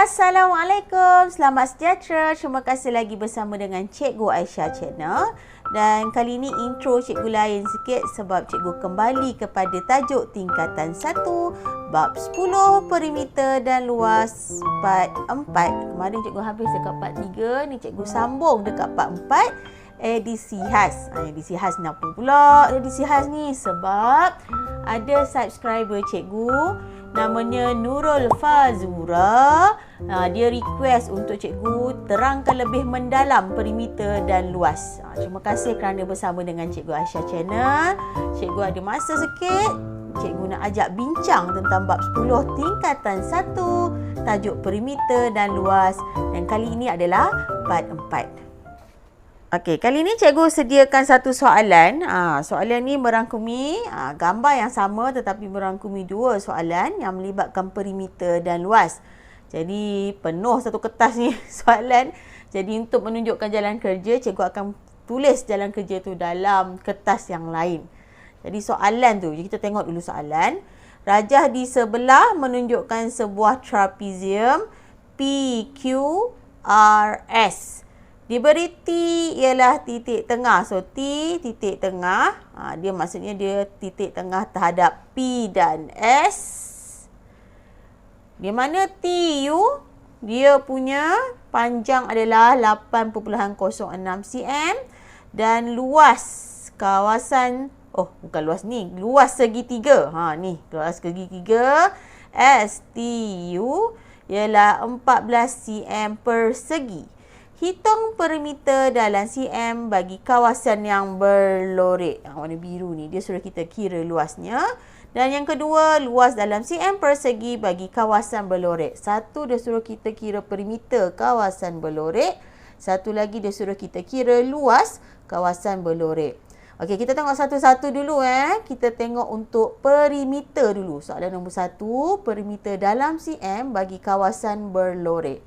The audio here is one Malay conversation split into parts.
Assalamualaikum, selamat sejahtera. Terima kasih lagi bersama dengan Cikgu Aisyah Channel. Dan kali ini intro cikgu lain sikit sebab cikgu kembali kepada tajuk tingkatan 1 bab 10 perimeter dan luas part 4. Kemarin cikgu habis dekat part 3, ni cikgu sambung dekat part 4. Edisi khas. Edisi khas ni apa pula edisi khas ni? Sebab ada subscriber cikgu namanya Nurul Fazura. Dia request untuk cikgu terangkan lebih mendalam perimeter dan luas. Terima kasih kerana bersama dengan Cikgu Aisyah Channel. Cikgu ada masa sikit. Cikgu nak ajak bincang tentang bab 10 tingkatan 1, tajuk perimeter dan luas. Dan kali ini adalah part 4. Okey, kali ini cikgu sediakan satu soalan. Soalan ni merangkumi gambar yang sama tetapi merangkumi dua soalan yang melibatkan perimeter dan luas. Jadi penuh satu kertas ni soalan. Jadi untuk menunjukkan jalan kerja, cikgu akan tulis jalan kerja tu dalam kertas yang lain. Jadi soalan tu, kita tengok dulu soalan. Rajah di sebelah menunjukkan sebuah trapezium PQRS. Diberi T ialah titik tengah. So, T titik tengah. Dia maksudnya dia titik tengah terhadap P dan S. Di mana TU, dia punya panjang adalah 8.06 cm. Dan luas kawasan, bukan luas ni, luas segitiga. Ni, luas segitiga STU ialah 14 cm persegi. Hitung perimeter dalam cm bagi kawasan yang berlorek. Warna biru ni, dia suruh kita kira luasnya. Dan yang kedua, luas dalam cm persegi bagi kawasan berlorek. Satu, dia suruh kita kira perimeter kawasan berlorek. Satu lagi, dia suruh kita kira luas kawasan berlorek. Okey, kita tengok satu-satu dulu. Kita tengok untuk perimeter dulu. Soalan nombor 1, perimeter dalam cm bagi kawasan berlorek.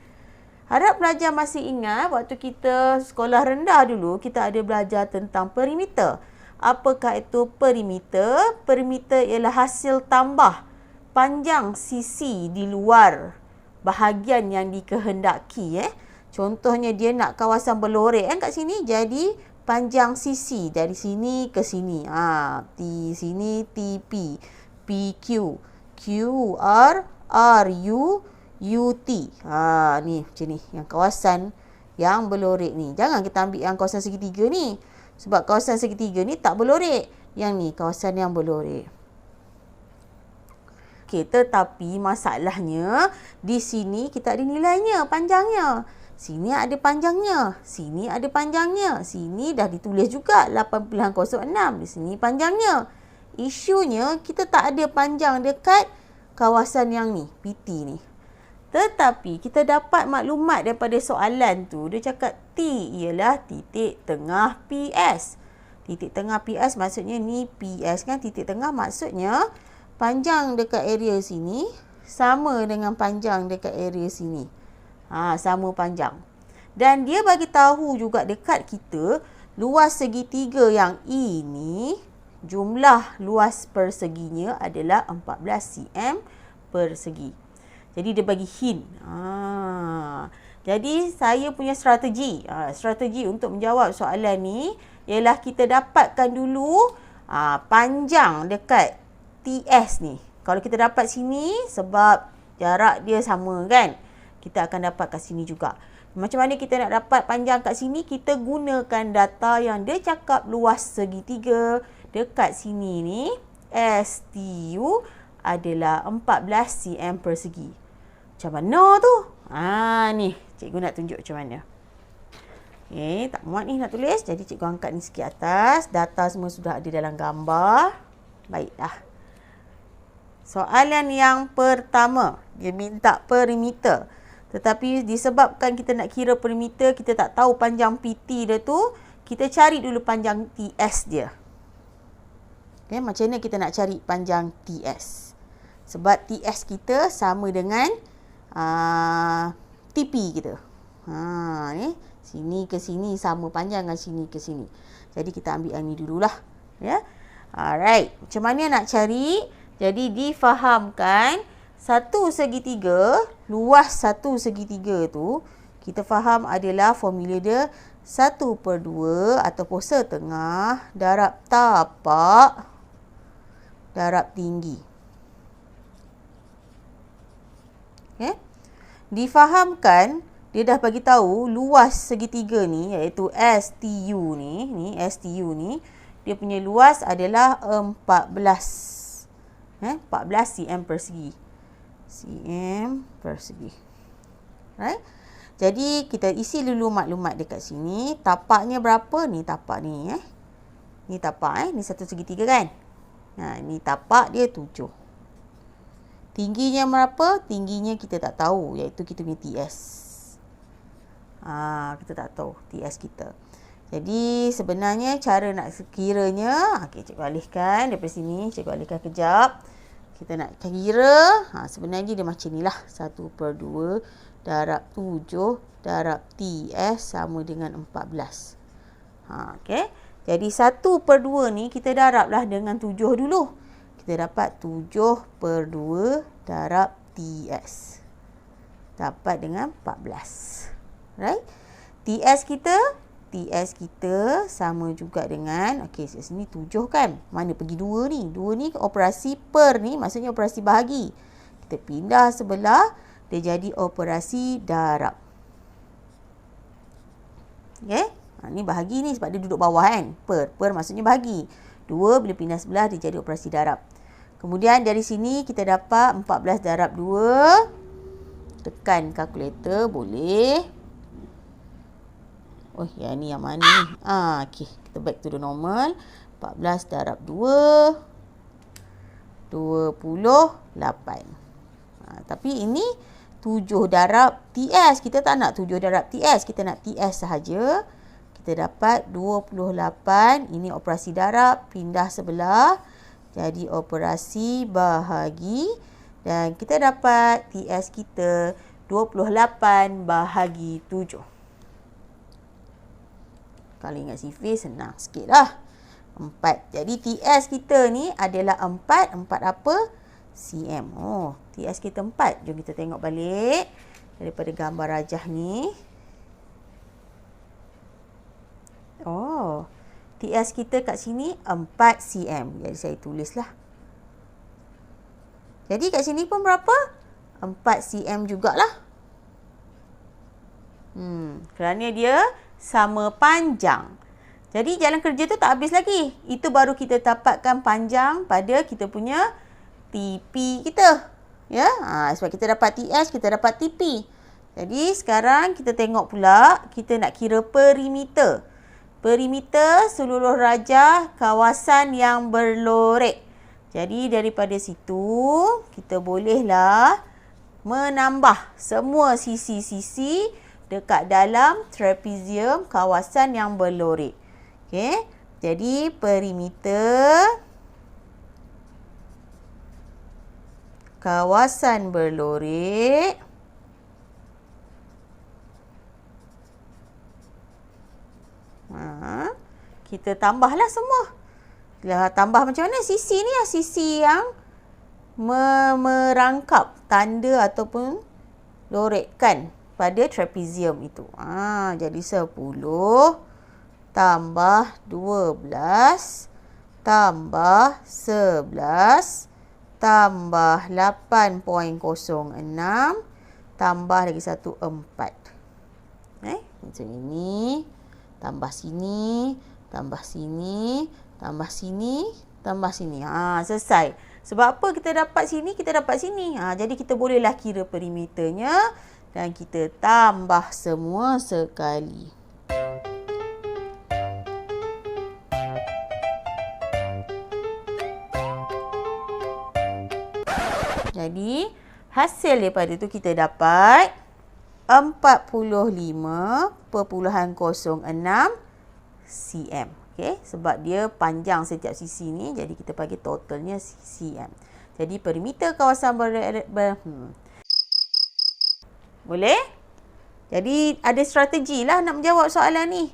Harap pelajar masih ingat waktu kita sekolah rendah dulu, kita ada belajar tentang perimeter. Apakah itu perimeter? Perimeter ialah hasil tambah panjang sisi di luar bahagian yang dikehendaki. Contohnya dia nak kawasan berlorek kat sini, jadi panjang sisi dari sini ke sini. T sini TP, PQ, QR, RU, UT. Ni macam ni. Yang kawasan yang berlorek ni. Jangan kita ambil yang kawasan segitiga ni. Sebab kawasan segitiga ni tak berlorek. Yang ni kawasan yang berlorek. Okey, tetapi masalahnya di sini kita ada nilainya, panjangnya. Sini ada panjangnya. Sini ada panjangnya. Sini dah ditulis juga 8.06. Di sini panjangnya. Isunya kita tak ada panjang dekat kawasan yang ni, PT ni. Tetapi kita dapat maklumat daripada soalan tu. Dia cakap T ialah titik tengah PS. Titik tengah PS maksudnya ni PS kan. Titik tengah maksudnya panjang dekat area sini sama dengan panjang dekat area sini. Sama panjang. Dan dia bagi tahu juga dekat kita luas segitiga yang E ni, jumlah luas perseginya adalah 14 cm persegi. Jadi dia bagi hint. Jadi saya punya strategi. Strategi untuk menjawab soalan ni ialah kita dapatkan dulu panjang dekat TS ni. Kalau kita dapat sini sebab jarak dia sama kan. Kita akan dapat kat sini juga. Macam mana kita nak dapat panjang kat sini? Kita gunakan data yang dia cakap luas segitiga dekat sini ni. STU adalah 14 cm persegi. Macam mana tu? Ni. Cikgu nak tunjuk macam mana. Okay, tak muat ni nak tulis. Jadi cikgu angkat ni sikit atas. Data semua sudah ada dalam gambar. Baiklah. Soalan yang pertama. Dia minta perimeter. Tetapi disebabkan kita nak kira perimeter, kita tak tahu panjang PT dia tu. Kita cari dulu panjang TS dia. Okay, macam mana kita nak cari panjang TS? Sebab TS kita sama dengan TP kita. Ni sini ke sini sama panjang dengan sini ke sini. Jadi kita ambil yang ni dululah, ya. Alright, macam mana nak cari? Jadi difahamkan satu segitiga, luas satu segitiga tu, kita faham adalah formula dia 1/2 ataupun setengah darab tapak darab tinggi. Okay. Difahamkan, dia dah bagi tahu luas segitiga ni, iaitu STU ni STU ni, dia punya luas adalah 14. 14 cm persegi. cm persegi. Right? Jadi, kita isi dulu maklumat dekat sini. Tapaknya berapa? Ni tapak ni. Ni tapak. Ni satu segitiga kan? Ni tapak dia 7. Tingginya berapa? Tingginya kita tak tahu, iaitu kita punya TS. Kita tak tahu TS kita. Jadi sebenarnya cara nak kiranya, cikgu alihkan daripada sini, cikgu alihkan kejap. Kita nak kira, sebenarnya dia macam ni lah. 1/2 darab 7 darab TS sama dengan 14. Okay. Jadi 1/2 ni kita darablah dengan 7 dulu. Kita dapat 7/2 darab TS. Dapat dengan 14. Right? TS kita sama juga dengan, sini 7 kan. Mana pergi 2 ni? 2 ni operasi per ni, maksudnya operasi bahagi. Kita pindah sebelah, dia jadi operasi darab. Okay? Ni bahagi ni sebab dia duduk bawah kan. Per maksudnya bahagi. 2 bila pindah sebelah, dia jadi operasi darab. Kemudian dari sini kita dapat 14 darab 2. Tekan kalkulator, boleh. Yang ni yang mana ni? Okay. Kita back to the normal. 14 darab 2. 28. Tapi ini 7 darab TS. Kita tak nak 7 darab TS. Kita nak TS sahaja. Kita dapat 28. Ini operasi darab. Pindah sebelah. Jadi operasi bahagi. Dan kita dapat TS kita 28 bahagi 7. Kalau ingat sifir, senang sikit lah. 4. Jadi TS kita ni adalah 4. 4 apa? cm. TS kita 4. Jom kita tengok balik. Daripada gambar rajah ni. TS kita kat sini 4 cm. Jadi saya tulislah. Jadi kat sini pun berapa? 4 cm jugalah. Kerana dia sama panjang. Jadi jalan kerja tu tak habis lagi. Itu baru kita dapatkan panjang pada kita punya TP kita. Ya, sebab kita dapat TS, kita dapat TP. Jadi sekarang kita tengok pula, kita nak kira perimeter. Perimeter seluruh rajah kawasan yang berlorek. Jadi daripada situ, kita bolehlah menambah semua sisi-sisi dekat dalam trapezium kawasan yang berlorek. Okey. Jadi perimeter kawasan berlorek kita tambahlah semua. Tambah macam mana? Sisi ni lah sisi yang merangkap tanda ataupun lorekkan pada trapezium itu. Jadi 10 tambah 12 tambah 11 tambah 8.06 tambah lagi 1, 4. Macam ini. Tambah sini, tambah sini, tambah sini, tambah sini. Selesai. Sebab apa kita dapat sini, kita dapat sini. Jadi kita bolehlah kira perimeternya dan kita tambah semua sekali. Jadi hasil daripada itu kita dapat 45.06 cm. Okey, sebab dia panjang setiap sisi ni, jadi kita bagi totalnya cm. Jadi perimeter kawasan boleh? Jadi ada strategi lah nak menjawab soalan ni.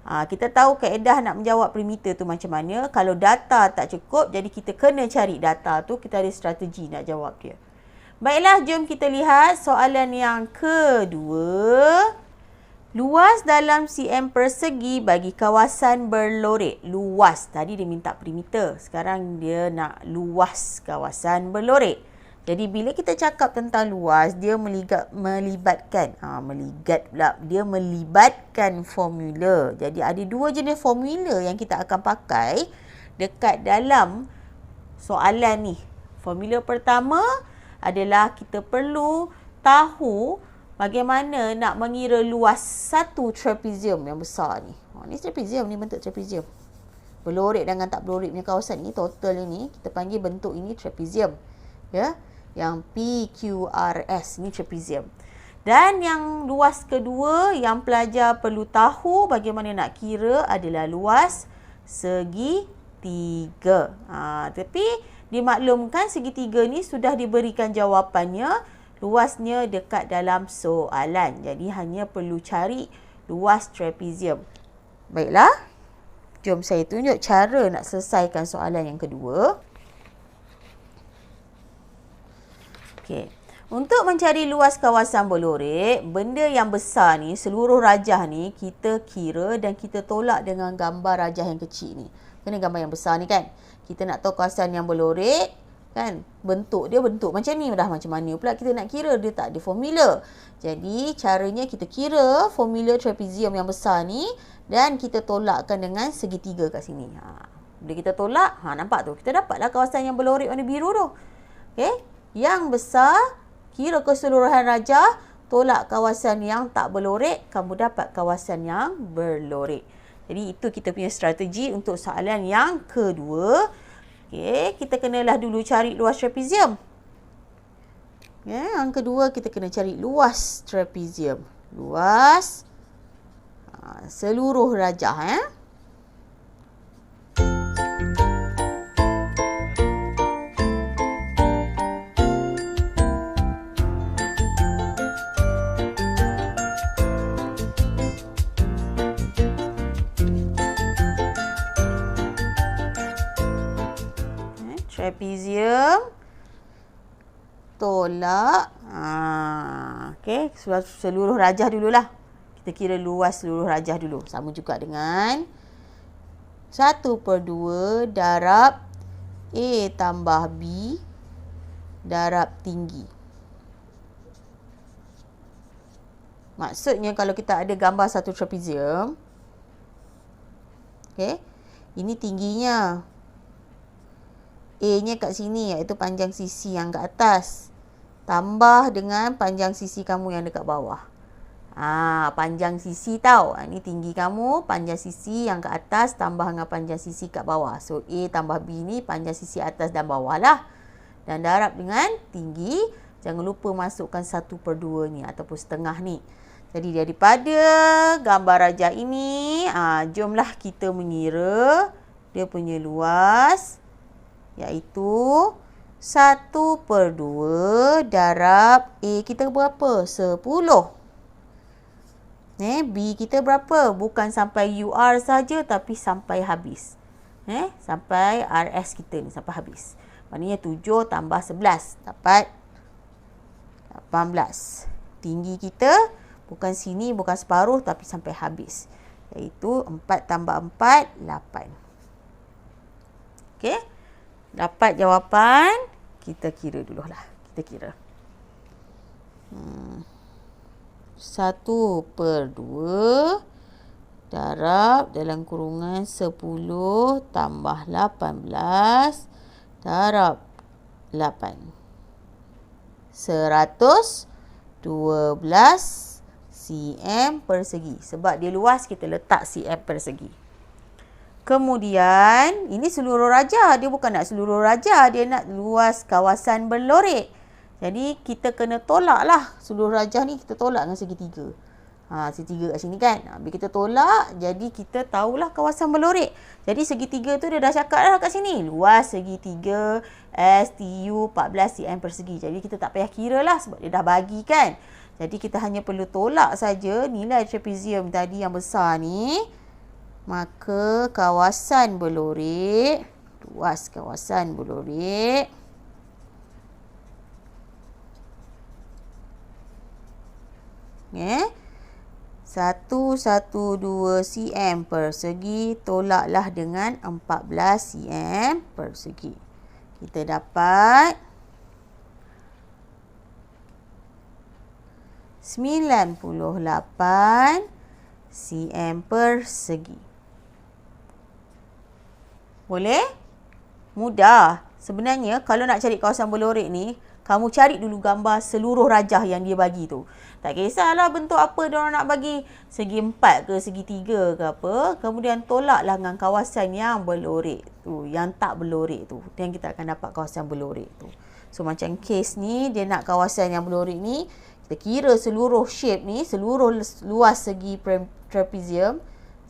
Kita tahu kaedah nak menjawab perimeter tu macam mana. Kalau data tak cukup, jadi kita kena cari data tu, kita ada strategi nak jawab dia. Baiklah, jom kita lihat soalan yang kedua. Luas dalam cm persegi bagi kawasan berlorek. Luas. Tadi dia minta perimeter. Sekarang dia nak luas kawasan berlorek. Jadi bila kita cakap tentang luas, dia melibatkan. Dia melibatkan formula. Jadi ada dua jenis formula yang kita akan pakai dekat dalam soalan ni. Formula pertama adalah kita perlu tahu bagaimana nak mengira luas satu trapezium yang besar ni. Ni trapezium ni, bentuk trapezium. Berlorek dengan tak berlorek punya kawasan ni, total ini kita panggil bentuk ini trapezium. Ya, yang PQRS ni trapezium. Dan yang luas kedua yang pelajar perlu tahu bagaimana nak kira adalah luas segitiga. Tapi dimaklumkan segitiga ni sudah diberikan jawapannya, luasnya dekat dalam soalan. Jadi hanya perlu cari luas trapezium. Baiklah, jom saya tunjuk cara nak selesaikan soalan yang kedua. Okey. Untuk mencari luas kawasan berlorek, benda yang besar ni, seluruh rajah ni kita kira dan kita tolak dengan gambar rajah yang kecil ni. Kena gambar yang besar ni kan. Kita nak tahu kawasan yang berlorek kan, bentuk dia bentuk macam ni, dah macam mana pula kita nak kira, dia tak ada formula. Jadi caranya kita kira formula trapezium yang besar ni dan kita tolakkan dengan segitiga kat sini. Bila kita tolak, nampak tu, kita dapatlah kawasan yang berlorek warna biru tu. Okey, yang besar kira keseluruhan rajah, tolak kawasan yang tak berlorek, kamu dapat kawasan yang berlorek. Jadi itu kita punya strategi untuk soalan yang kedua. Okey, kita kenalah dulu cari luas trapezium. Yang kedua kita kena cari luas trapezium. Luas seluruh rajah. Trapezium tolak okey, seluruh rajah dululah. Kita kira luas seluruh rajah dulu. Sama juga dengan 1/2 darab A tambah B darab tinggi. Maksudnya kalau kita ada gambar satu trapezium, okey, ini tingginya. A-nya kat sini, iaitu panjang sisi yang kat atas. Tambah dengan panjang sisi kamu yang dekat bawah. Panjang sisi tau. Ini tinggi kamu, panjang sisi yang kat atas tambah dengan panjang sisi kat bawah. So, A tambah B ni panjang sisi atas dan bawah lah. Dan darab dengan tinggi. Jangan lupa masukkan 1/2 ni ataupun setengah ni. Jadi, daripada gambar rajah ini, jomlah kita mengira dia punya luas, iaitu 1/2 darab A kita berapa? 10. B kita berapa? Bukan sampai UR saja tapi sampai habis. Sampai RS kita ni sampai habis. Maknanya 7 tambah 11 dapat 18. Tinggi kita bukan sini, bukan separuh tapi sampai habis. Iaitu 4 tambah 4, 8. Okey? Dapat jawapan, kita kira dululah. Kita kira. 1/2 darab dalam kurungan 10 tambah 18 darab 8. 112 cm persegi. Sebab dia luas, kita letak cm persegi. Kemudian, ini seluruh rajah. Dia bukan nak seluruh rajah. Dia nak luas kawasan berlorek. Jadi, kita kena tolak lah. Seluruh rajah ni kita tolak dengan segitiga. Segitiga kat sini kan. Bila kita tolak, jadi kita tahulah kawasan berlorek. Jadi, segitiga tu dia dah cakap lah kat sini. Luas segitiga STU 14 cm persegi. Jadi, kita tak payah kira lah sebab dia dah bagi kan. Jadi, kita hanya perlu tolak saja nilai trapezium tadi yang besar ni. Maka kawasan berlorek, luas kawasan berlorek 112 cm persegi tolaklah dengan 14 cm persegi. Kita dapat 98 cm persegi. Boleh? Mudah. Sebenarnya kalau nak cari kawasan berlorek ni, kamu cari dulu gambar seluruh rajah yang dia bagi tu. Tak kisahlah bentuk apa dia orang nak bagi. Segi 4 ke, segi 3 ke apa. Kemudian tolaklah dengan kawasan yang berlorek tu. Yang tak berlorek tu. Dan kita akan dapat kawasan berlorek tu. So macam kes ni, dia nak kawasan yang berlorek ni. Kita kira seluruh shape ni, seluruh luas segi trapezium.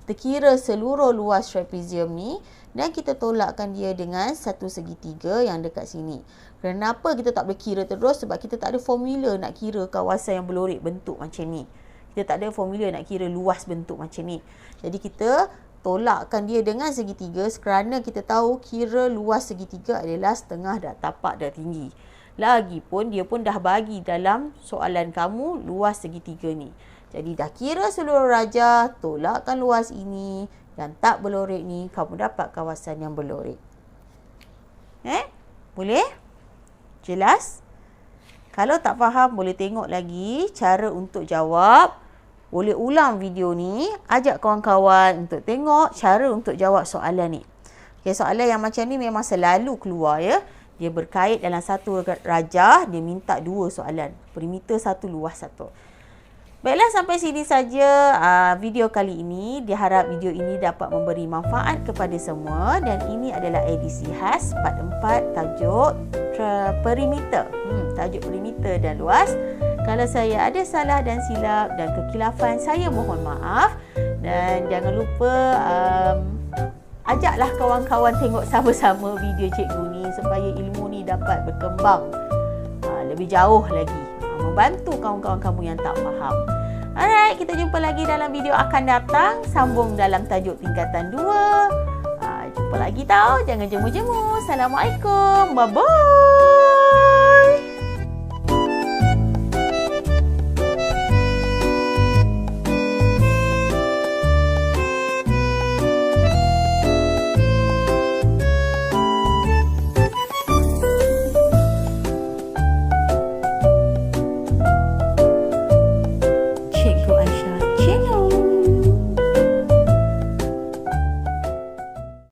Kita kira seluruh luas trapezium ni. Dan kita tolakkan dia dengan 1/3 yang dekat sini. Kenapa kita tak boleh kira terus? Sebab kita tak ada formula nak kira kawasan yang berlorek bentuk macam ni. Kita tak ada formula nak kira luas bentuk macam ni. Jadi kita tolakkan dia dengan 1/3 kerana kita tahu kira luas 1/3 adalah setengah tapak dah tinggi. Lagipun dia pun dah bagi dalam soalan kamu luas 1/3 ni. Jadi dah kira seluruh rajah, tolakkan luas ini. Dan tak berlorek ni, kamu dapat kawasan yang berlorek. Boleh? Jelas? Kalau tak faham, boleh tengok lagi cara untuk jawab. Boleh ulang video ni. Ajak kawan-kawan untuk tengok cara untuk jawab soalan ni. Okay, soalan yang macam ni memang selalu keluar ya. Dia berkait dalam satu rajah. Dia minta 2 soalan. Perimeter 1, luas 1. Baiklah, sampai sini saja video kali ini. Diharap video ini dapat memberi manfaat kepada semua. Dan ini adalah edisi khas part 4 tajuk perimeter. Tajuk perimeter dan luas. Kalau saya ada salah dan silap dan kekilafan, saya mohon maaf. Dan jangan lupa ajaklah kawan-kawan tengok sama-sama video cikgu ni supaya ilmu ni dapat berkembang lebih jauh lagi. Membantu kawan-kawan kamu yang tak faham. Alright, kita jumpa lagi dalam video akan datang. Sambung dalam tajuk tingkatan 2. Jumpa lagi tau. Jangan jemu-jemu. Assalamualaikum. Bye-bye.